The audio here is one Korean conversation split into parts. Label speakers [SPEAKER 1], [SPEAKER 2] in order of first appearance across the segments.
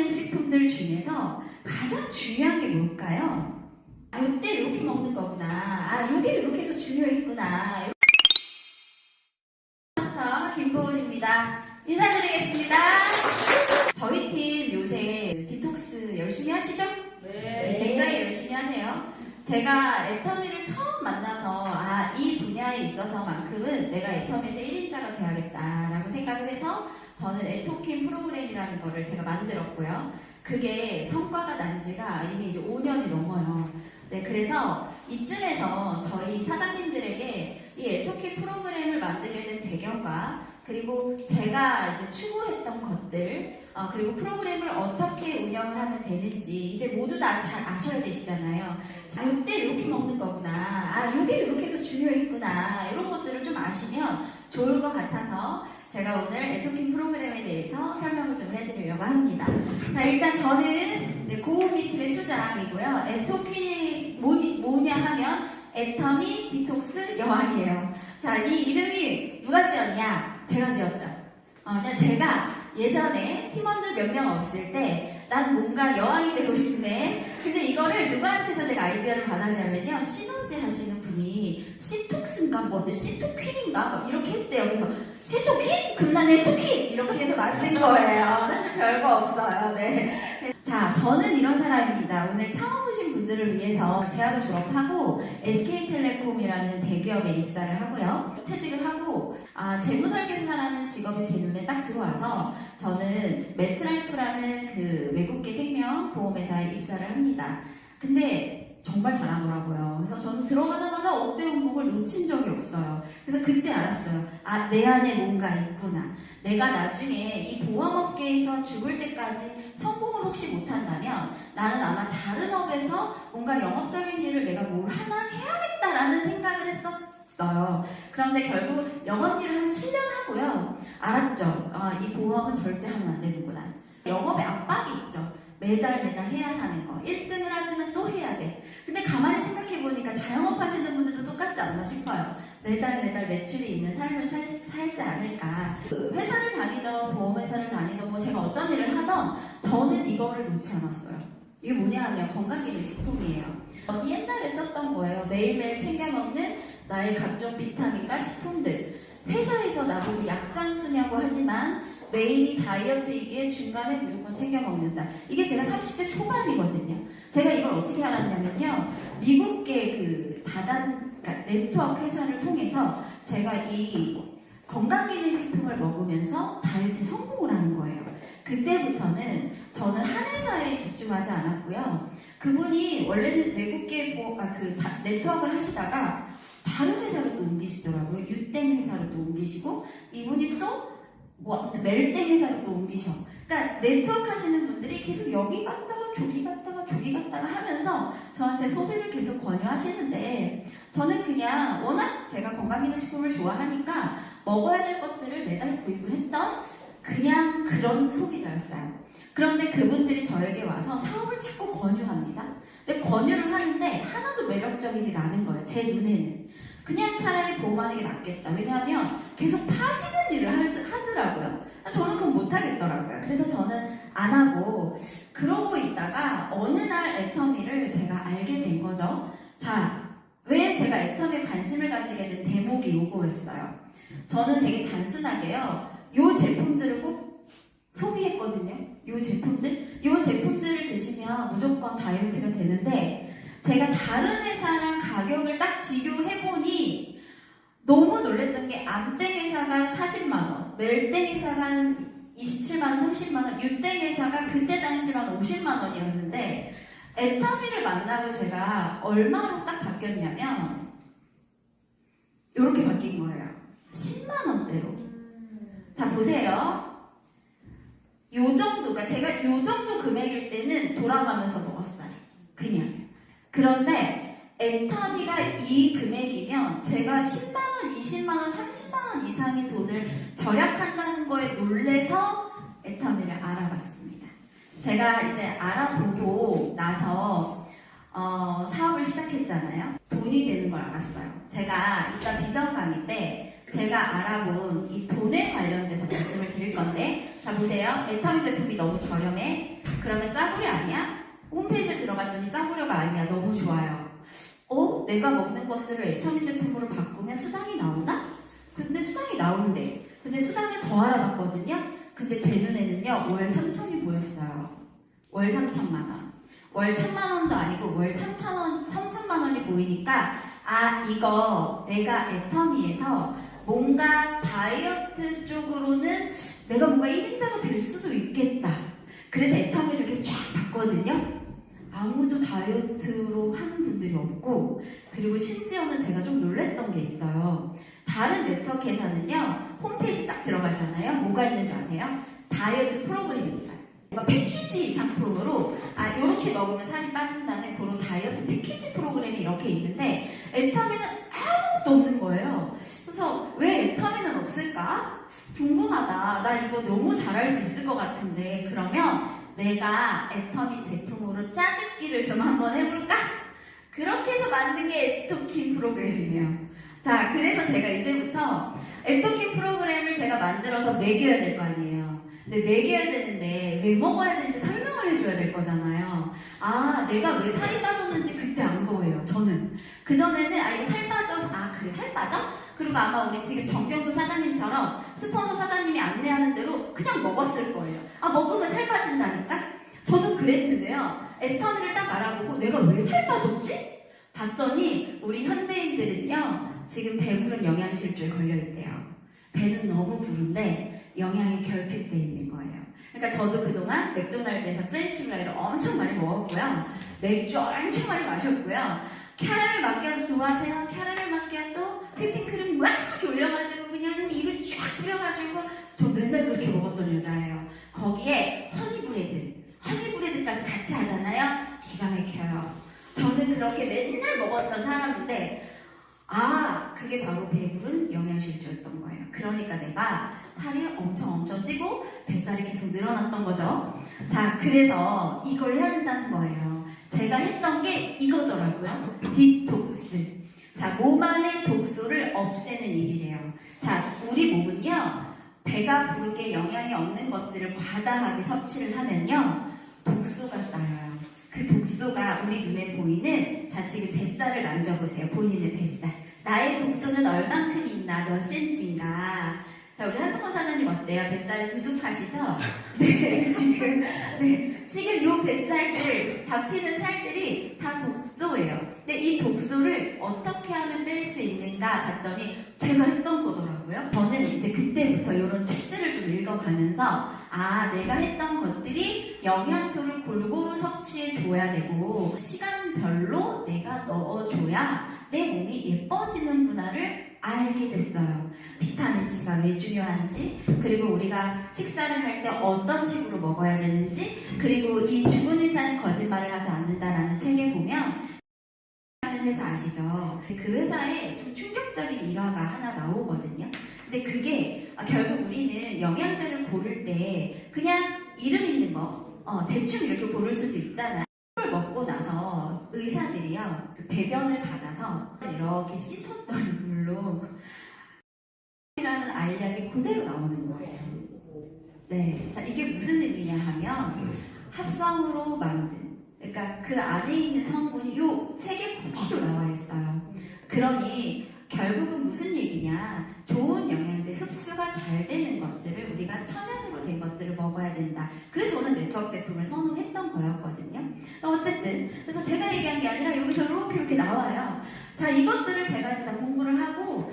[SPEAKER 1] 건강기능식품들 중에서 가장 중요한 게 뭘까요? 아, 요때 이렇게 먹는 거구나. 아, 요게 이렇게 해서 중요했구나. 김고은입니다. 인사드리겠습니다. 저희 팀 요새 디톡스 열심히 하시죠?
[SPEAKER 2] 네.
[SPEAKER 1] 굉장히 열심히 하세요. 제가 애터미를 처음 만나서 이 분야에 있어서만큼은 내가 애터미에서 1인자가 돼야겠다라고 생각을 해서 저는 애토킴 프로그램이라는 거를 제가 만들었고요. 그게 성과가 난 지가 이미 이제 5년이 넘어요. 네, 그래서 이쯤에서 저희 사장님들에게 이 애토킴 프로그램을 만들게 된 배경과 그리고 제가 이제 추구했던 것들, 그리고 프로그램을 어떻게 운영을 하면 되는지 이제 모두 다 잘 아셔야 되시잖아요. 아, 요때 이렇게 먹는 거구나. 아, 요게 이렇게 해서 중요했구나. 이런 것들을 좀 아시면 좋을 것 같아서 제가 오늘 애토킴 프로그램에 대해서 설명을 좀 해드리려고 합니다. 자, 일단 저는 고은미 팀의 수장이고요. 애토킴이 뭐냐 하면 애터미 디톡스 여왕이에요. 자, 이 이름이 누가 지었냐? 제가 지었죠. 그냥 제가 예전에 팀원들 몇 명 없을 때 난 뭔가 여왕이 되고 싶네. 근데 이거를 누구한테서 제가 아이디어를 받았냐면요. 시너지 하시는 분이 시톡스인가 시토퀸인가 이렇게 했대요. 그래서 시토퀸? 그럼 난 애토퀸! 이렇게 해서 만든 거예요. 사실 별거 없어요. 네. 자, 저는 이런 사람입니다. 오늘 처음 오신 분들을 위해서 대학을 졸업하고 SK텔레콤이라는 대기업에 입사를 하고요. 퇴직을 하고 재무설계사라는 직업이 제 눈에 딱 들어와서 저는 매트라이프라는 그 외국계 생명보험회사에 입사를 합니다. 근데 정말 잘하더라고요. 그래서 저는 들어가자마자 억대 연봉을 놓친 적이 없어요. 그래서 그때 알았어요. 내 안에 뭔가 있구나. 내가 나중에 이 보험업계에서 죽을 때까지 성공을 혹시 못한다면 나는 아마 다른 업에서 뭔가 영업적인 일을 내가 뭘 하나 해야겠다라는 생각을 했었어요. 그런데 결국 영업일을 한 7년 하고요. 알았죠. 이 보험은 절대 하면 안 되는구나. 영업에 압박이 있죠. 매달 해야 하는 거. 1등을 하지만 또 해야 돼. 근데 가만히 생각해보니까 자영업 하시는 분들도 똑같지 않나 싶어요. 매달 매출이 있는 삶을 살지 않을까. 회사를 다니던 보험회사를 다니던 뭐 제가 어떤 일을 하던 저는 이거를 놓지 않았어요. 이게 뭐냐 하면 건강기능식품이에요. 옛날에 썼던 거예요. 매일매일 챙겨 먹는 나의 각종 비타민과 식품들. 회사에서 나보고 약장수냐고 하지만 메인이 다이어트이기에 중간에 무조건 챙겨 먹는다. 이게 제가 30대 초반이거든요. 제가 이걸 어떻게 알았냐면요. 미국계 그 그러니까 네트워크 회사를 통해서 제가 이 건강기능식품을 먹으면서 다이어트 성공을 하는 거예요. 그때부터는 저는 한 회사에 집중하지 않았고요. 그분이 원래는 외국계 네트워크를 하시다가 다른 회사로 또 옮기시더라고요. 유땡 회사로 또 옮기시고 이분이 또 멜땡 회사로 또 옮기셔. 그러니까 네트워크 하시는 분들이 계속 여기 갔다가 저기 갔다가 하면서 저한테 소비를 계속 권유하시는데 저는 그냥 워낙 제가 건강기능식품을 좋아하니까 먹어야 될 것들을 매달 구입을 했던 그냥 그런 소비자였어요. 그런데 그분들이 저에게 와서 사업을 자꾸 권유합니다. 근데 권유를 하는데 하나도 매력적이지 않은 거예요. 제 눈에는. 그냥 차라리 보험하는 게 낫겠죠. 왜냐하면 계속 파시는 일을 하더라고요. 저는 그건 못하겠더라고요. 그래서 저는 안 하고 그러고 있다가 어느 날 애터미를 제가 알게 된 거죠. 자, 왜 제가 애터미에 관심을 가지게 된 대목이 요거였어요. 저는 되게 단순하게요. 요 제품들을 꼭 소비했거든요. 요 제품들을 드시면 무조건 다이어트가 되는데 제가 다른 회사랑 가격을 딱 비교해보니 너무 놀랬던 게 암땡 회사가 40만원, 멜땡 회사가 27만원, 30만원, 유땡 회사가 그때 당시만 50만원이었는데 애터미를 만나고 제가 얼마로 딱 바뀌었냐면 이렇게 바뀐 거예요. 10만원대로. 자, 보세요. 요 정도가 제가 요 정도 금액일 때는 돌아가면서 먹었어요. 그냥. 그런데 애터미가 이 금액이면 제가 10만원, 20만원, 30만원 이상의 돈을 절약한다는 거에 놀래서 애터미를 알아봤습니다. 제가 이제 알아보고 나서 사업을 시작했잖아요. 돈이 되는 걸 알았어요. 제가 이따 비전 강의 때 제가 알아본 이 돈에 관련돼서 말씀을 드릴 건데 자 보세요. 애터미 제품이 너무 저렴해. 그러면 싸구려 아니야? 홈페이지에 들어갔더니 싸구려가 아니야. 너무 좋아요. 내가 먹는 것들을 애터미 제품으로 바꾸면 수당이 나오나? 근데 수당이 나온대. 근데 수당을 더 알아봤거든요. 근데 제 눈에는요, 월 3천이 보였어요. 월 3천만 원. 월 1천만 원도 아니고 월 3천만 원이 보이니까, 이거 내가 애터미에서 뭔가 다이어트 쪽으로는 내가 뭔가 1인자가 될 수도 있겠다. 그래서 애터미를 이렇게 쫙 봤거든요. 아무도 다이어트로 하는 분들이 없고, 그리고 심지어는 제가 좀 놀랬던 게 있어요. 다른 네트워크에서는요, 홈페이지 딱 들어가잖아요. 뭐가 있는 줄 아세요? 다이어트 프로그램이 있어요. 그러니까 패키지 상품으로 이렇게 먹으면 살이 빠진다는 그런 다이어트 패키지 프로그램이 이렇게 있는데 애터미는 아무것도 없는 거예요. 그래서 왜 애터미는 없을까? 궁금하다. 나 이거 너무 잘할 수 있을 것 같은데 그러면 내가 애터미 제품으로 짜집기를 좀 한번 해볼까? 그렇게 해서 만든 게 애토킴 프로그램이에요. 자, 그래서 제가 이제부터 애토킴 프로그램을 제가 만들어서 먹여야 될 거 아니에요. 근데 먹여야 되는데 왜 먹어야 되는지 설명을 해줘야 될 거잖아요. 내가 왜 살이 빠졌는지 그때 안 보여요. 저는 그전에는 이거 살 빠져. 그래 살 빠져? 그리고 아마 우리 지금 정경수 사장님처럼 스폰서 사장님이 안내하는 대로 그냥 먹었을 거예요. 먹으면 살 빠진다니까? 저도 그랬는데요. 애터미를 딱 알아보고 내가 왜 살 빠졌지? 봤더니 우리 현대인들은요. 지금 배부른 영양실조에 걸려있대요. 배는 너무 부른데 영양이 결핍되어 있는 거예요. 그러니까 저도 그동안 맥도날드에서 프렌치 프라이를 엄청 많이 먹었고요. 맥주 엄청 많이 마셨고요. 캐러멜 마키아토 좋아하세요? 캐러멜 마키아토 휘핑크림 막 이렇게 올려가지고 그냥 입에 쫙 뿌려가지고 저 맨날 그렇게 먹었던 여자예요. 거기에 허니브레드까지 같이 하잖아요. 기가 막혀요. 저는 그렇게 맨날 먹었던 사람인데 그게 바로 배부른 영양실조였던 거예요. 그러니까 내가 살이 엄청 찌고 뱃살이 계속 늘어났던 거죠. 자, 그래서 이걸 해야 된다는 거예요. 제가 했던 게 이거더라고요. 디톡스. 자, 몸 안의 독소를 없애는 일이래요. 자, 우리 몸은요, 배가 부르게 영양이 없는 것들을 과다하게 섭취를 하면요, 독소가 쌓여요. 그 독소가 우리 눈에 보이는, 자, 지금 뱃살을 만져보세요. 본인의 뱃살. 나의 독소는 얼만큼 있나, 몇 센치인가. 자, 우리 한승원 사장님 어때요? 뱃살이 두둑하시죠? 네, 지금 요 뱃살들, 잡히는 살들이 다 독소예요. 근데 이 독소를 어떻게 하면 뺄 수 있는가 봤더니 제가 했던 거더라고요. 저는 이제 그때부터 이런 책들을 좀 읽어가면서 내가 했던 것들이 영양소를 골고루 섭취해 줘야 되고 시간별로 내가 넣어줘야 내 몸이 예뻐지는구나를 알게 됐어요. 비타민C가 왜 중요한지, 그리고 우리가 식사를 할 때 어떤 식으로 먹어야 되는지, 그리고 이 죽은 의사는 거짓말을 하지 않는다라는 책에 보면 하는 회사 아시죠? 그 회사에 좀 충격적인 일화가 하나 나오거든요. 근데 그게 결국 우리는 영양제를 고를 때 그냥 이름 있는 거 대충 이렇게 고를 수도 있잖아요. 술 먹고 나서 의사들이요, 그 배변을 받아서 이렇게 씻었던 물로 이라는 알약이 그대로 나오는 거예요. 네, 자, 이게 무슨 의미냐 하면 합성으로 만든, 그러니까 그 안에 있는 성분이 요 책에 그대로 나와 있어요. 그러니 결국은 무슨 얘기냐, 좋은 영양제 흡수가 잘 되는 것들을 우리가 천연으로 된 것들을 먹어야 된다. 그래서 저는 네트워크 제품을 선호했던 거였거든요. 어쨌든 그래서 제가 얘기한 게 아니라 여기서 이렇게 나와요. 자, 이것들을 제가 이제 다 공부를 하고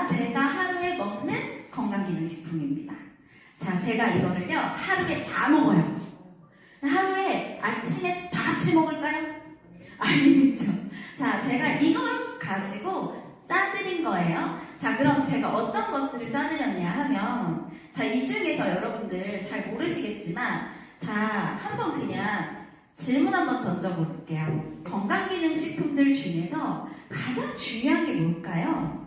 [SPEAKER 1] 제가 하루에 먹는 건강기능식품입니다. 자, 제가 이거를요 하루에 다 먹어요. 하루에 아침에 다 같이 먹을까요? 아니겠죠. 자, 제가 이걸 가지고 짜드린 거예요. 자, 그럼 제가 어떤 것들을 짜드렸냐 하면, 자, 이 중에서 여러분들 잘 모르시겠지만, 자, 한번 그냥 질문 한번 던져볼게요. 건강기능식품들 중에서 가장 중요한 게 뭘까요?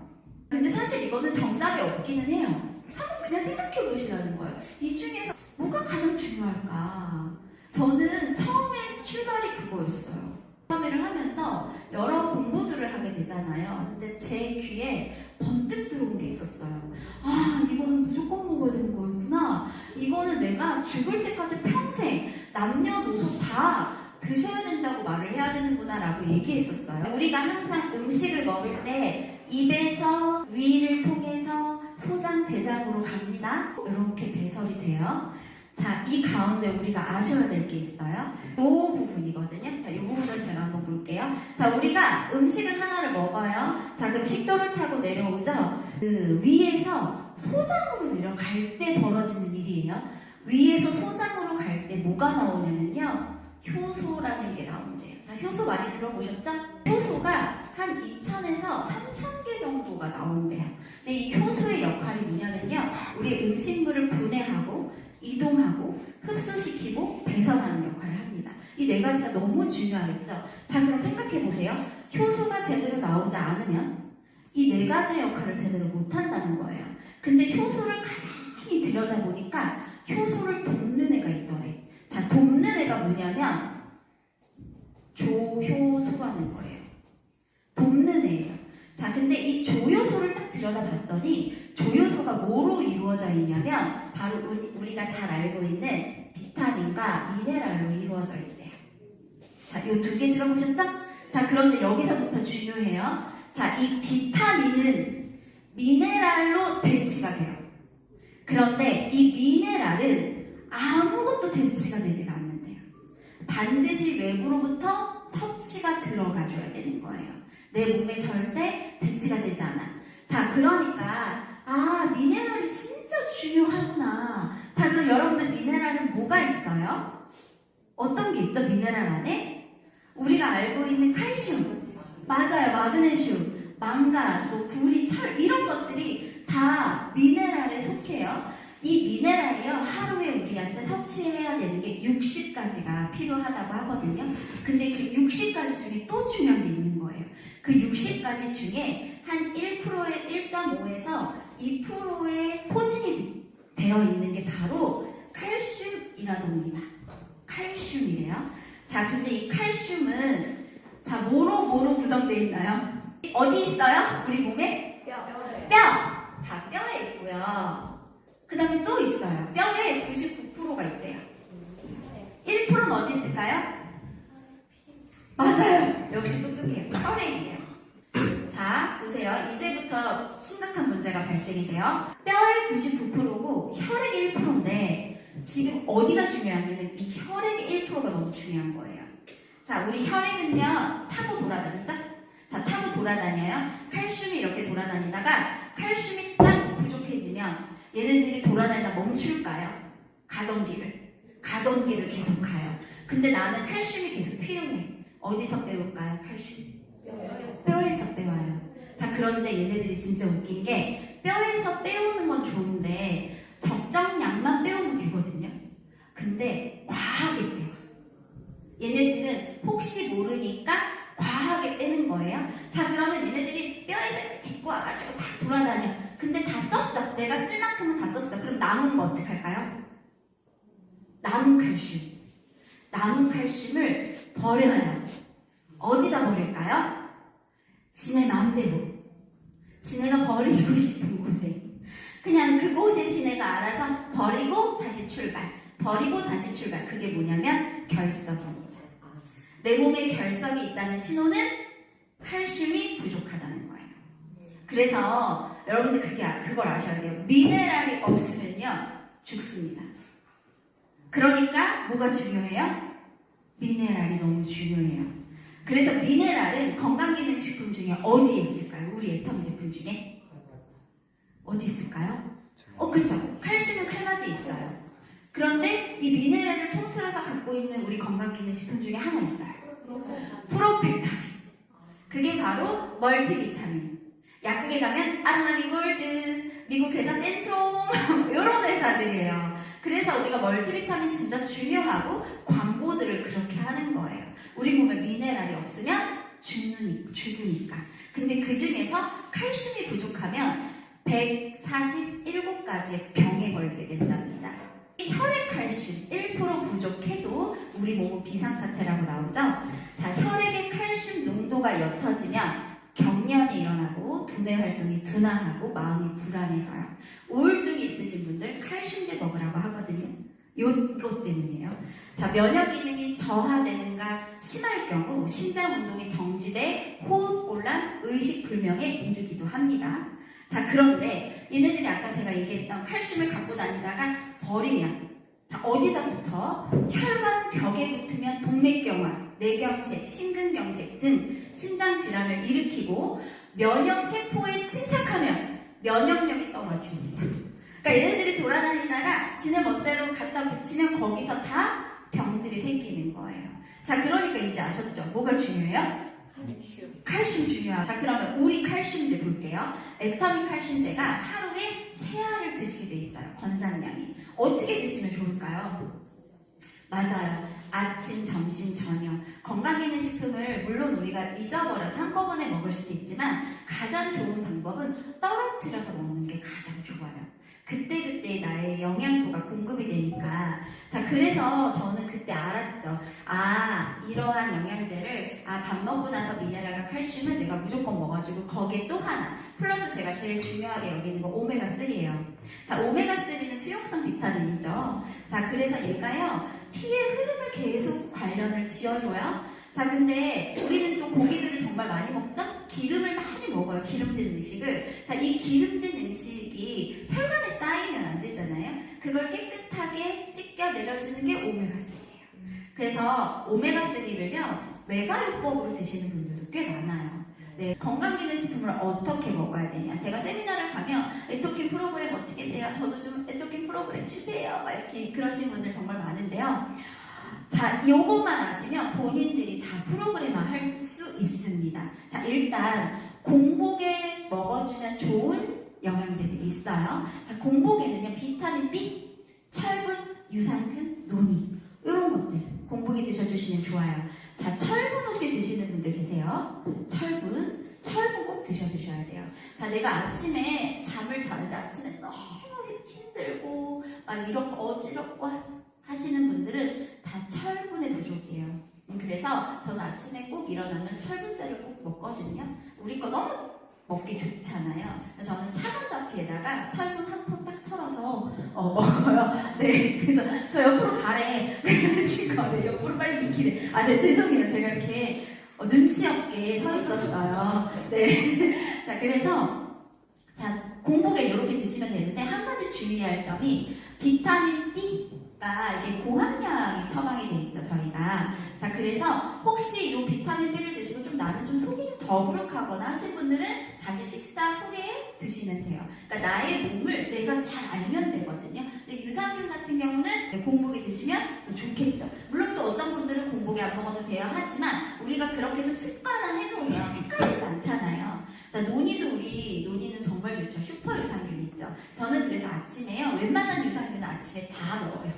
[SPEAKER 1] 근데 사실 이거는 정답이 없기는 해요. 한번 그냥 생각해 보시라는 거예요. 이 중에서 뭐가 가장 중요할까? 저는 처음에 출발이 그거였어요. 처음에를 하면서 여러 공부들을 하게 되잖아요. 근데 제 귀에 번뜩 들어온 게 있었어요. 이거는 무조건 먹어야 되는 거였구나. 이거는 내가 죽을 때까지 평생 남녀노소 다 드셔야 된다고 말을 해야 되는구나라고 얘기했었어요. 우리가 항상 음식을 먹을 때 입에서 위를 통해서 소장, 대장으로 갑니다. 이렇게 배설이 돼요. 자, 이 가운데 우리가 아셔야 될 게 있어요. 이 부분이거든요. 자, 이 부분을 제가 한번 볼게요. 자, 우리가 음식을 하나를 먹어요. 자, 그럼 식도를 타고 내려오죠. 그 위에서 소장으로 내려갈 때 벌어지는 일이에요. 위에서 소장으로 갈 때 뭐가 나오냐면요. 효소라는 게 나온대요. 자, 효소 많이 들어보셨죠? 효소가 한 2,000에서 3,000개 정도가 나온대요. 근데 이 효소의 역할이 뭐냐면요. 우리 음식물을 분해하고 이동하고 흡수시키고 배설하는 역할을 합니다. 이 네 가지가 너무 중요하겠죠? 자, 그럼 생각해 보세요. 효소가 제대로 나오지 않으면 이 네 가지 역할을 제대로 못한다는 거예요. 근데 효소를 가만히 들여다보니까 효소를 돕는 애가 있더래. 자, 돕는 애가 뭐냐면 조효소라는 거예요. 돕는 애예요. 자, 근데 이 조효소를 딱 들여다봤더니 조효소가 뭐로 이루어져 있냐면 바로 우리가 잘 알고 있는 비타민과 미네랄로 이루어져 있대요. 자, 이 두 개 들어보셨죠? 자, 그런데 여기서부터 중요해요. 자, 이 비타민은 미네랄로 대치가 돼요. 그런데 이 미네랄은 아무것도 대치가 되지가 않는데요. 반드시 외부로부터 섭취가 들어가줘야 되는 거예요. 내 몸에 절대 대치가 되지 않아. 자, 그러니까 미네랄이 진짜 중요하구나. 자, 그럼 여러분들 미네랄은 뭐가 있어요? 어떤 게 있죠? 미네랄 안에? 우리가 알고 있는 칼슘, 맞아요. 마그네슘, 망간, 뭐 구리, 철 이런 것들이 다 미네랄에 속해요. 이 미네랄이요, 하루에 우리한테 섭취해야 되는 게 60가지가 필요하다고 하거든요. 근데 그 60가지 중에 또 중요한 게 있는 거예요. 그 60가지 중에 한 1%에 1.5에서 2%의 포진이 되어 있는 게 바로 칼슘이라던니다. 칼슘이래요. 자, 근데 이 칼슘은 자, 뭐로 구성되어 있나요? 어디 있어요? 우리 몸에? 뼈. 자, 뼈에 있고요. 그 다음에 또 있어요. 뼈에 99%가 있대요. 1%는 어디 있을까요? 맞아요. 역시 똑똑해요. 혈에 있네요. 자, 보세요. 이제부터 심각한 문제가 발생이 돼요. 뼈의 99%고 혈액의 1%인데 지금 어디가 중요하냐면 이 혈액의 1%가 너무 중요한 거예요. 자, 우리 혈액은요, 타고 돌아다니죠? 자, 타고 돌아다녀요. 칼슘이 이렇게 돌아다니다가 칼슘이 딱 부족해지면 얘네들이 돌아다니다 멈출까요? 가던 길을 계속 가요. 근데 나는 칼슘이 계속 필요해. 어디서 빼올까요? 칼슘? 뼈에서 빼와요. 자, 그런데 얘네들이 진짜 웃긴 게 뼈에서 빼오는 건 좋은데 적정량만 빼오면 되거든요. 근데 과하게 빼와. 얘네들은 혹시 모르니까 과하게 빼는 거예요. 자, 그러면 얘네들이 뼈에서 이렇게 데리고 와가지고 막 돌아다녀. 근데 다 썼어. 내가 쓸 만큼은 다 썼어. 그럼 남은 거 어떡할까요? 남은 칼슘을 버려요. 어디다 버릴까요? 지네 마음대로. 지네가 버리고 싶은 곳에. 그냥 그곳에 지네가 알아서 버리고 다시 출발. 그게 뭐냐면 결석입니다. 내 몸에 결석이 있다는 신호는 칼슘이 부족하다는 거예요. 그래서 여러분들 그걸 아셔야 돼요. 미네랄이 없으면요, 죽습니다. 그러니까 뭐가 중요해요? 미네랄이 너무 중요해요. 그래서 미네랄은 건강기능식품 중에 어디에 있을까요? 우리 애터미 제품 중에? 어디 있을까요? 그쵸. 칼슘은 칼마디에 있어요. 그런데 이 미네랄을 통틀어서 갖고 있는 우리 건강기능식품 중에 하나 있어요. 프로펙타민. 그게 바로 멀티비타민. 약국에 가면 아로나미 골드, 미국 회사 센트롬 이런 회사들이에요. 그래서 우리가 멀티비타민 진짜 중요하고 광고들을 그렇게 하는 거예요. 우리 몸에 미네랄이 없으면 죽으니까. 근데 그 중에서 칼슘이 부족하면 147가지의 병에 걸리게 된답니다. 혈액 칼슘 1% 부족해도 우리 몸은 비상사태라고 나오죠. 자, 혈액의 칼슘 농도가 옅어지면 경련이 일어나고 두뇌 활동이 둔화하고 마음이 불안해져요. 우울증이 있으신 분들 칼슘제 먹으라고 하거든요. 이것 때문이에요. 자, 면역 기능이 저하되는가 심할 경우 심장 운동이 정지돼 호흡곤란, 의식 불명에 이르기도 합니다. 자, 그런데 얘네들이 아까 제가 얘기했던 칼슘을 갖고 다니다가 버리면 자, 어디서부터 혈관 벽에 붙으면 동맥경화, 뇌경색, 심근경색 등 심장 질환을 일으키고 면역 세포에 침착하면 면역력이 떨어집니다. 그러니까 얘네들이 돌아다니다가 지네 멋대로 갖다 붙이면 거기서 다 병들이 생기는 거예요. 자, 그러니까 이제 아셨죠? 뭐가 중요해요? 칼슘 중요하죠. 자, 그러면 우리 칼슘제 볼게요. 에타민 칼슘제가 하루에 3알을 드시게 돼 있어요. 권장량이. 어떻게 드시면 좋을까요? 맞아요. 아침, 점심, 저녁. 건강기능식품을 물론 우리가 잊어버려서 한꺼번에 먹을 수도 있지만 가장 좋은 방법은 떨어뜨려서 먹는 게 가장 좋아요. 그때그때 나의 영양소가 공급이 되니까. 자, 그래서 저는 그때 알았죠. 아, 이러한 영양제를 밥 먹고 나서 미네랄과 칼슘은 내가 무조건 먹어주고 거기에 또 하나 플러스 제가 제일 중요하게 여기는 거 오메가3예요. 자, 오메가3는 수용성 비타민이죠. 자, 그래서 얘가요 피의 흐름을 계속 관련을 지어줘요. 자, 근데 우리는 또 고기들을 정말 많이 먹죠? 기름을 많이 먹어요. 기름진 음식을. 자, 이 기름진 음식이 혈관에 쌓이면 안 되잖아요. 그걸 깨끗하게 씻겨 내려주는 게 오메가3예요. 그래서 오메가3를요, 메가요법으로 드시는 분들도 꽤 많아요. 네, 건강기능식품을 어떻게 먹어야 되냐. 제가 세미나를 가면 에토킨 프로그램 어떻게 돼요? 저도 좀 에토킨 프로그램 주세요. 막 이렇게 그러신 분들 정말 많은데요. 자, 요것만 아시면 본인들이 다 프로그램화 할 수 있습니다. 자, 일단 공복에 먹어주면 좋은 영양제들이 있어요. 자, 공복에는요 비타민 B, 철분, 유산균, 논이 이런 것들 공복에 드셔주시면 좋아요. 자, 철분 혹시 드시는 분들 계세요? 철분 꼭 드셔야 돼요. 자, 내가 아침에 잠을 자는데 아침에 너무 힘들고 막 이렇고 어지럽고 하시는 분들은 다 철분의 부족이에요. 그래서 저는 아침에 꼭 일어나면 철분제를 꼭 먹거든요. 우리 거 너무 먹기 좋잖아요. 저는 차가자피에다가 철분 한 포 딱 털어서 먹어요. 네, 그래서 저 옆으로 가래. 친구가 옆으로 빨리 비키래. 아, 네, 죄송해요. 제가 이렇게 눈치 없게 서 있었어요. 네, 자, 그래서 자, 공복에 이렇게 드시면 되는데 한 가지 주의할 점이 비타민 B가 이게 고함량이 처방이 돼 있죠, 저희가. 자, 그래서 혹시 이 비타민 B를 드시고 좀 나는 좀 속이 좀 더부룩하거나 하신 분들은 다시 식사 후에 드시면 돼요. 그러니까 나의 몸을 내가 잘 알면 되거든요. 근데 유산균 같은 경우는 공복에 드시면 또 좋겠죠. 물론 또 어떤 분들은 공복에 안 먹어도 돼요 하지만 우리가 그렇게 좀 습관을 해놓으면 헷갈리지 않잖아요. 자, 논이는 정말 좋죠. 슈퍼 유산균 있죠. 저는 그래서 아침에요, 웬만한 유산균은 아침에 다 넣어요.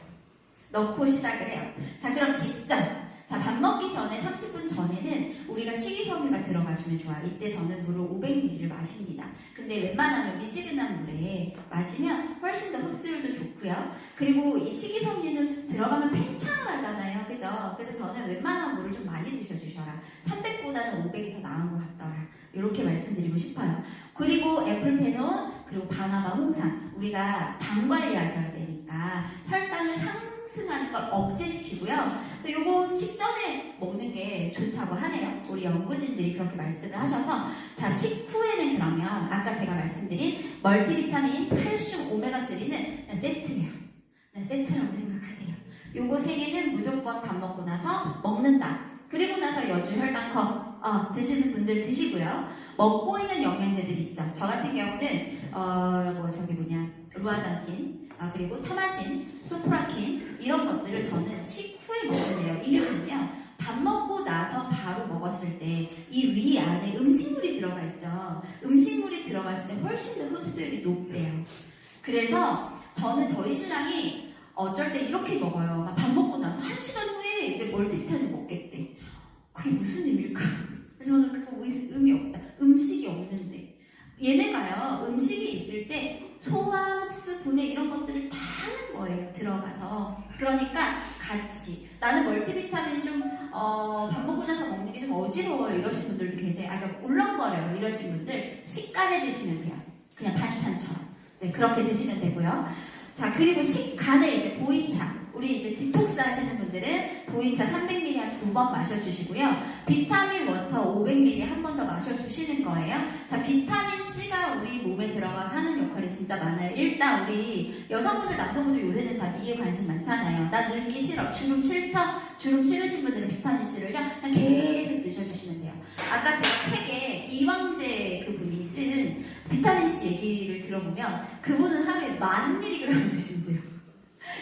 [SPEAKER 1] 넣고 시작을 해요. 자, 그럼 식전. 자, 밥 먹기 전에 30분 전에는 우리가 식이섬유가 들어가주면 좋아요. 이때 저는 물을 500ml를 마십니다. 근데 웬만하면 미지근한 물에 마시면 훨씬 더 흡수율도 좋고요. 그리고 이 식이섬유는 들어가면 팽창을 하잖아요. 그죠? 그래서 저는 웬만한 물을 좀 많이 드셔주셔라. 300보다는 500이 더 나은 것 같더라. 이렇게 말씀드리고 싶어요. 그리고 애플페논, 그리고 바나나 홍삼. 우리가 당 관리하셔야 되니까 혈당을 상승하는 걸 억제시키고요. 요거 식전에 먹는 게 좋다고 하네요. 우리 연구진들이 그렇게 말씀을 하셔서 자, 식후에는 그러면 아까 제가 말씀드린 멀티비타민, 칼슘, 오메가3는 세트예요. 세트라고 생각하세요. 요거 3개는 무조건 밥 먹고 나서 먹는다. 그리고 나서 여주 혈당컵 드시는 분들 드시고요. 먹고 있는 영양제들 있죠. 저 같은 경우는 루아잔틴, 그리고 타마신, 소프라킨 이런 것들을 저는 식후에 먹는데요. 이유는요, 밥 먹고 나서 바로 먹었을 때 이 위 안에 음식물이 들어가 있죠. 음식물이 들어갔을 때 훨씬 더 흡수율이 높대요. 그래서 저는 저희 신랑이 어쩔 때 이렇게 먹어요. 밥 먹고 나서 1시간 후에 이제 멀티비타민을 먹겠대. 그게 무슨 의미일까? 저는 그거 의미 없다. 음식이 없는데. 얘네가요, 음식이 있을 때 소화, 흡수, 분해 이런 것들을 다 하는 거예요. 들어가서. 그러니까 같이. 나는 멀티비타민 좀 밥 먹고 나서 먹는 게 좀 어지러워요. 이러신 분들도 계세요. 그러니까 울렁거려요. 이러신 분들 식간에 드시면 돼요. 그냥 반찬처럼. 네, 그렇게 드시면 되고요. 자, 그리고 간에 이제 보이차. 우리 이제 디톡스 하시는 분들은 보이차 300ml 한 2번 마셔주시고요. 비타민 워터 500ml 한 번 더 마셔주시는 거예요. 자, 비타민 C가 우리 몸에 들어가서 하는 역할이 진짜 많아요. 일단 우리 여성분들, 남성분들 요새는 다 미에 관심 많잖아요. 나 늙기 싫어. 주름 싫죠? 주름 싫으신 분들은 비타민 C를요, 그냥 계속 드셔주시면 돼요. 아까 제가 책에 이왕재 그분이 쓴 비타민 C 얘기를 들어보면 그분은 하루에 1000mg 드신대요.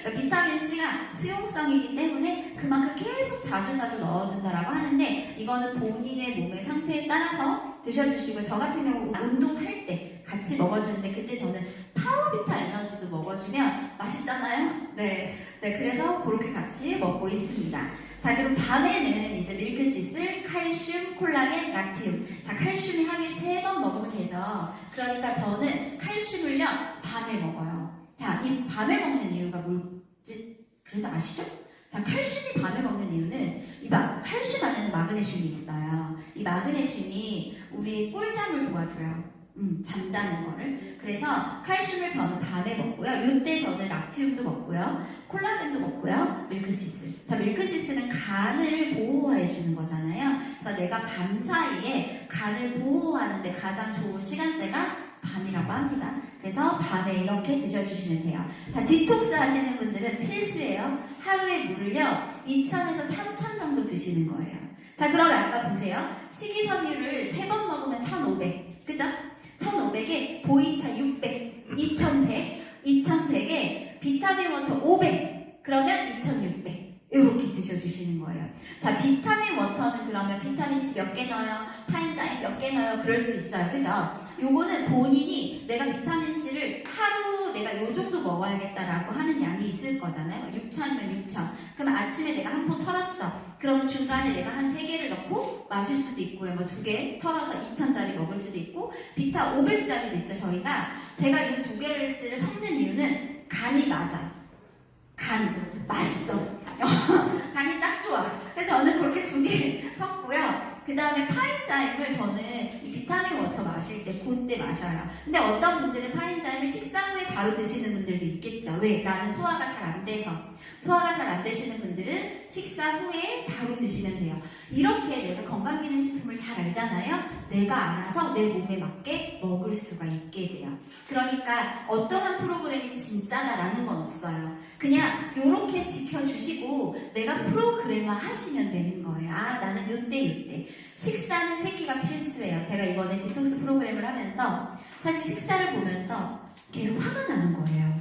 [SPEAKER 1] 그러니까 비타민 C가 수용성이기 때문에 그만큼 계속 자주 넣어준다라고 하는데, 이거는 본인의 몸의 상태에 따라서 드셔주시고, 저 같은 경우 운동할 때 같이 먹어주는데, 그때 저는 파워비타 에너지도 먹어주면 맛있잖아요. 네, 그래서 그렇게 같이 먹고 있습니다. 자, 그리고 밤에는 이제 밀크시슬, 칼슘, 콜라겐, 락티움. 자, 칼슘이 하루에 3번 먹으면 되죠. 그러니까 저는 칼슘을요 밤에 먹어요. 자, 이 밤에 먹는 이유가 뭘지 그래도 아시죠? 자, 칼슘이 밤에 먹는 이유는 칼슘 안에는 마그네슘이 있어요. 이 마그네슘이 우리의 꿀잠을 도와줘요. 잠자는 거를. 그래서 칼슘을 저는 밤에 먹고요. 이때 저는 락티움도 먹고요. 콜라겐도 먹고요. 밀크시슬. 자, 밀크시슬은 간을 보호해주는 거잖아요. 그래서 내가 밤 사이에 간을 보호하는데 가장 좋은 시간대가 밤이라고 합니다. 그래서 밤에 이렇게 드셔주시면 돼요. 자, 디톡스 하시는 분들은 필수예요. 하루에 물을요 2000에서 3000 정도 드시는 거예요. 자, 그러면 아까 보세요. 식이섬유를 3번 먹으면 1500, 그죠? 1500에 보이차 600, 2100에 비타민 워터 500, 그러면 2600. 이렇게 드셔주시는 거예요. 자, 비타민 워터는 그러면 비타민 C 몇 개 넣어요? 파인자임 몇 개 넣어요? 그럴 수 있어요. 그죠? 요거는 본인이 내가 비타민 C를 하루 내가 요 정도 먹어야겠다라고 하는 양이 있을 거잖아요. 6000이면 6000. 그럼 아침에 내가 한 포 털었어. 그럼 중간에 내가 한 3개를 넣고 마실 수도 있고요. 뭐 2개 털어서 2000짜리 먹을 수도 있고, 비타 500짜리도 있죠. 제가 이 2개를 섞는 이유는 간이 맞아. 맛있어. 간이 딱 좋아. 그래서 저는 그렇게 2개 섞고요. 그 다음에 파인자임을 저는 이 비타민 워터 마실 때 그때 마셔요. 근데 어떤 분들은 파인자임을 식사 후에 바로 드시는 분들도 있겠죠. 왜? 나는 소화가 잘 안 돼서. 소화가 잘 안 되시는 분들은 식사 후에 바로 드시면 돼요. 이렇게 내가 건강기능식품을 잘 알잖아요. 내가 알아서 내 몸에 맞게 먹을 수가 있게 돼요. 그러니까 어떠한 프로그램이 진짜다라는 건 없어요. 그냥 이렇게 지켜주시고 내가 프로그램화 하시면 되는 거예요. 아, 나는 요때. 식사는 3끼가 필수예요. 제가 이번에 디톡스 프로그램을 하면서 사실 식사를 보면서 계속 화가 나는 거예요.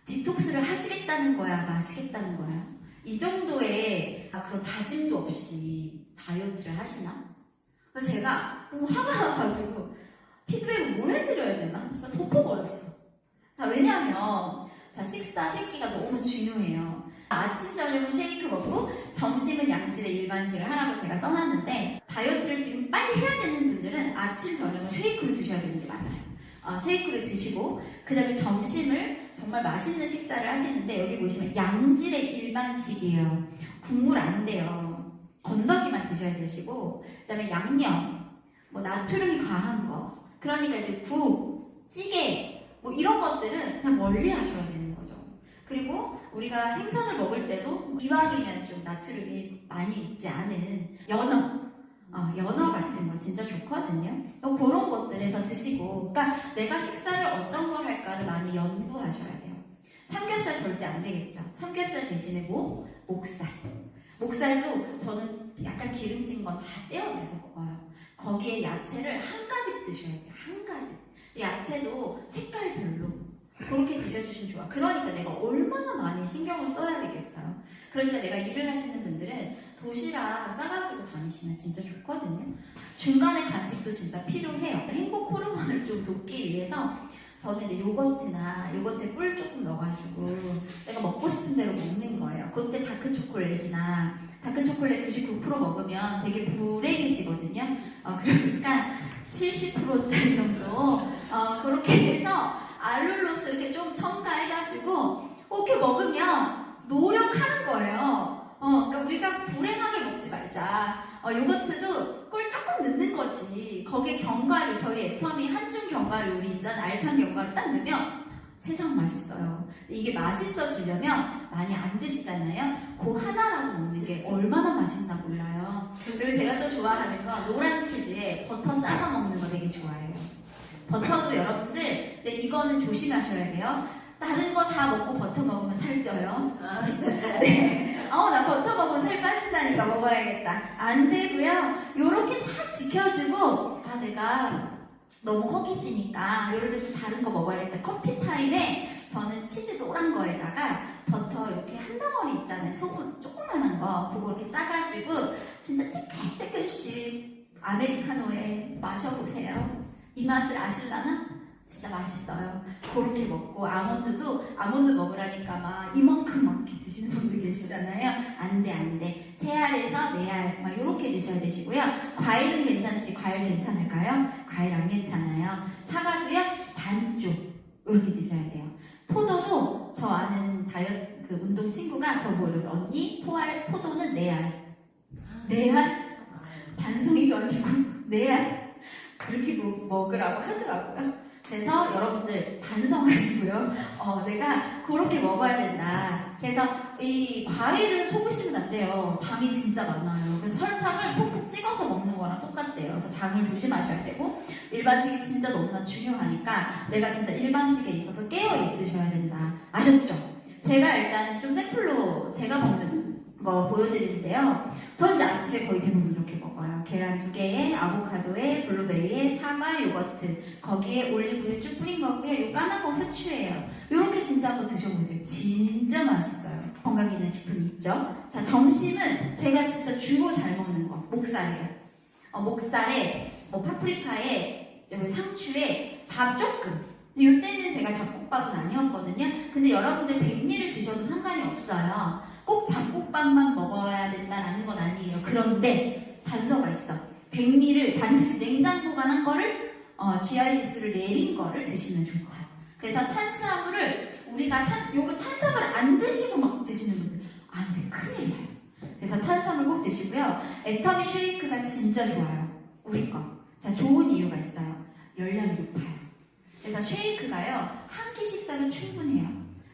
[SPEAKER 1] 디톡스를 하시겠다는 거야, 마시겠다는 거야? 이 정도의 그런 다짐도 없이 다이어트를 하시나? 그래서 제가 너무 화가 나가지고 피드백을 뭘 해드려야 되나? 덮어버렸어. 자, 왜냐하면 식사 3끼가 너무 중요해요. 아침, 저녁은 쉐이크 먹고 점심은 양질의 일반식을 하라고 제가 써놨는데, 다이어트를 지금 빨리 해야 되는 분들은 아침, 저녁은 쉐이크를 드셔야 되는 게 맞아요. 쉐이크를 드시고 그 다음에 점심을 정말 맛있는 식사를 하시는데, 여기 보시면 양질의 일반식이에요. 국물 안 돼요. 건더기만 드셔야 되시고, 그 다음에 양념, 나트륨이 과한 거, 그러니까 이제 국, 찌개 이런 것들은 그냥 멀리 하셔야 되는 거죠. 그리고 우리가 생선을 먹을 때도 이왕이면 좀 나트륨이 많이 있지 않은 연어 같은 거 진짜 좋거든요. 그런 것들에서 드시고, 그러니까 내가 식사를 어떤 걸 할까를 많이 연구하셔야 돼요. 삼겹살 절대 안 되겠죠. 삼겹살 대신에 목살. 목살도 저는 약간 기름진 건 다 떼어내서 먹어요. 거기에 야채를 한가득 드셔야 돼요. 한가득. 야채도 색깔별로 그렇게 드셔주시면 좋아. 그러니까 내가 얼마나 많이 신경을 써야 되겠어요. 그러니까 내가 일을 하시는 분들은 도시락 싸가지고 다니시면 진짜 좋거든요. 중간에 간식도 진짜 필요해요. 행복 호르몬을 좀 돕기 위해서 저는 이제 요거트에 꿀 조금 넣어가지고 내가 먹고 싶은 대로 먹는 거예요. 그때 다크초콜릿이나 다크초콜릿 99% 먹으면 되게 불행해지거든요. 그러니까 70%짜리 정도 그렇게 해서 알룰로스 이렇게 좀 첨가해가지고 이렇게 먹으면 노력하는 거예요. 그러니까 우리가 불행하게 먹지 말자. 요거트도 꿀 조금 넣는 거지. 거기에 견과류, 저희 애터미 한중 견과류 우리 있잖아. 알찬 견과류 딱 넣으면 세상 맛있어요. 이게 맛있어지려면 많이 안 드시잖아요. 그 하나라도 먹는 게 얼마나 맛있나 몰라요. 그리고 제가 또 좋아하는 건 노란 치즈에 버터 싸서 먹는 거 되게 좋아해요. 버터도 여러분들, 근데 이거는 조심하셔야 돼요. 다른 거 다 먹고 버터 먹으면 살쪄요. 네. 나 버터 먹으면 살 빠진다니까 먹어야겠다. 안 되고요. 요렇게 다 지켜주고, 내가 너무 허기지니까 이럴 때 좀 다른 거 먹어야겠다. 커피 타임에 저는 치즈 노란 거에다가 버터 이렇게 한 덩어리 있잖아요. 소금 조그만한 거 그거 이렇게 싸가지고 진짜 조금씩 아메리카노에 마셔보세요. 이 맛을 아실라나? 진짜 맛있어요. 그렇게 먹고 아몬드 먹으라니까 막 이만큼 막 이렇게 드시는 분들 계시잖아요. 안 돼. 3알에서 4알 막 이렇게 드셔야 되시고요. 과일은 괜찮지? 과일 괜찮을까요? 과일 안 괜찮아요. 사과도요? 반쪽 이렇게 드셔야 돼요. 포도도 저 아는 다이어트 그 운동 친구가 저보고 언니 포도는 4알 4알? 반송이도 아니고 4알? 그렇게 먹으라고 하더라고요. 그래서 여러분들 반성하시고요. 내가 그렇게 먹어야 된다. 그래서 이 과일을 속으시면 안 돼요. 당이 진짜 많아요. 그래서 설탕을 푹푹 찍어서 먹는 거랑 똑같대요. 그래서 당을 조심하셔야 되고 일반식이 진짜 너무나 중요하니까 내가 진짜 일반식에 있어서 깨어 있으셔야 된다. 아셨죠? 제가 일단은 좀 샘플로 제가 먹는 거 보여드리는데요. 저 이제 아침에 거의 대부분 이렇게 먹어요. 계란 2개에 아보카도에 블루베리에 사과 요거트 거기에 올리브유 쭉 뿌린 거고요. 요 까만 거 후추예요. 요렇게 진짜 한번 드셔보세요. 진짜 맛있어요. 건강 있는 식품 있죠? 자, 점심은 제가 진짜 주로 잘 먹는 거 목살이에요. 목살에 파프리카에 상추에 밥 조금. 이때는 제가 잡곡밥은 아니었거든요. 근데 여러분들 백미를 드셔도 상관이 없어요. 꼭 잡곡밥만 먹어야 된다는 건 아니에요. 그런데 단서가 있어. 백미를 반드시 냉장 보관한 거를 GI 지수를 내린 거를 드시면 좋다. 그래서 탄수화물을 우리가 탄수화물 안 드시고 막 드시는 분들 안 돼. 큰일 나요. 그래서 탄수화물 꼭 드시고요. 애터미 쉐이크가 진짜 좋아요. 우리 거. 자, 좋은 이유가 있어요. 열량이 높아요. 그래서 쉐이크가요. 한 끼 식사는 충분해요.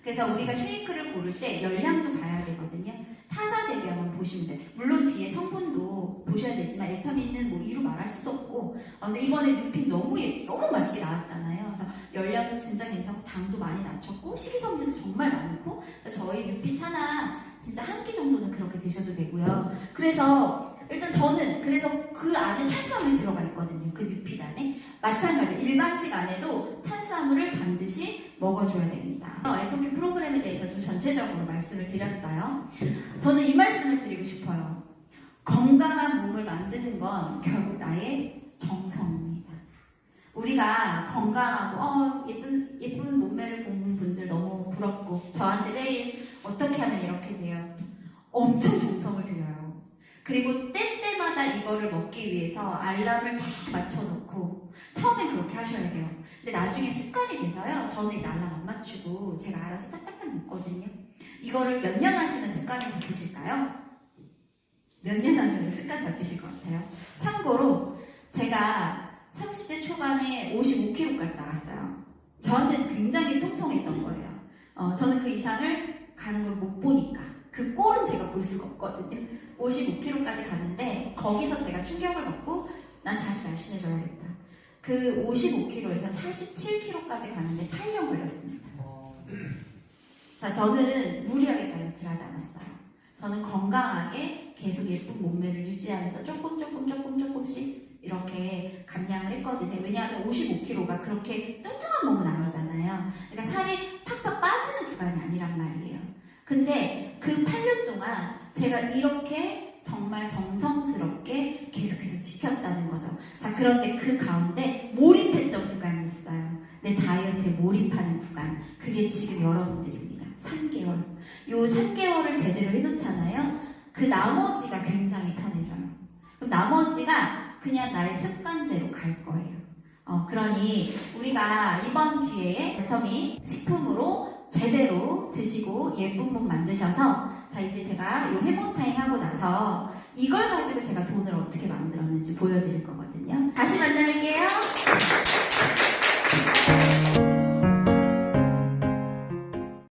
[SPEAKER 1] 그래서 우리가 쉐이크를 고를 때 열량도 봐야 되거든요. 타사 대비 한번 보시면 돼요. 물론 뒤에 성분도 보셔야 되지만 애터미는 뭐 이루 말할 수도 없고 근데 이번에 뉴핀 너무 맛있게 나왔잖아요. 그래서 열량도 진짜 괜찮고 당도 많이 낮췄고 식이섬유도 정말 많고 저희 뉴핀 하나 진짜 한 끼 정도는 그렇게 드셔도 되고요. 그래서 일단 저는 그 안에 탄수화물이 들어가 있거든요. 그 뉴핀 안에. 마찬가지 일반식 안에도 탄수화물을 반드시 먹어줘야 됩니다. 애터미 프로그램에 대해서 좀 전체적으로 말씀을 드렸어요. 저는 이 말씀을 드리고 싶어요. 건강한 몸을 만드는 건 결국 나의 정성입니다. 우리가 건강하고 예쁜 몸매를 보는 분들 너무 부럽고 저한테 매일 어떻게 하면 이렇게 돼요? 엄청 정성을 들여요. 그리고 때때마다 이거를 먹기 위해서 알람을 다 맞춰놓고 처음에 그렇게 하셔야 돼요. 근데 나중에 습관이 돼서요. 저는 이제 알람 안 맞추고 제가 알아서 딱딱딱 먹거든요. 이거를 몇 년 하시면 습관이 잡히실까요? 몇 년 하면 습관 잡히실 것 같아요. 참고로 제가 30대 초반에 55kg까지 나갔어요. 저한테는 굉장히 통통했던 거예요. 저는 그 이상을 가는 걸 못 보니까 그 꼴은 제가 볼 수가 없거든요. 55kg까지 갔는데 거기서 제가 충격을 받고 난 다시 날씬해져야겠다. 그 55kg에서 47kg까지 가는데 8년 걸렸습니다. 자, 저는 무리하게 다이어트를 하지 않았어요. 저는 건강하게 계속 예쁜 몸매를 유지하면서 조금씩 이렇게 감량을 했거든요. 왜냐하면 55kg가 그렇게 뚱뚱한 몸은 아니잖아요. 그러니까 살이 팍팍 빠지는 구간이 아니란 말이에요. 근데 그 8년 동안 제가 이렇게 정말 정성스럽게 계속해서 지켰다는 거죠. 자, 그런데 그 가운데 몰입했던 구간이 있어요. 내 다이어트에 몰입하는 구간. 그게 지금 여러분들입니다. 3개월. 요 3개월을 제대로 해놓잖아요. 그 나머지가 굉장히 편해져요. 그럼 나머지가 그냥 나의 습관대로 갈 거예요. 그러니 우리가 이번 기회에 애터미 식품으로 제대로 드시고 예쁜 몸 만드셔서 자, 이제 제가 이 회복 타임 하고 나서 이걸 가지고 제가 돈을 어떻게 만들었는지 보여드릴 거거든요. 다시 만나볼게요.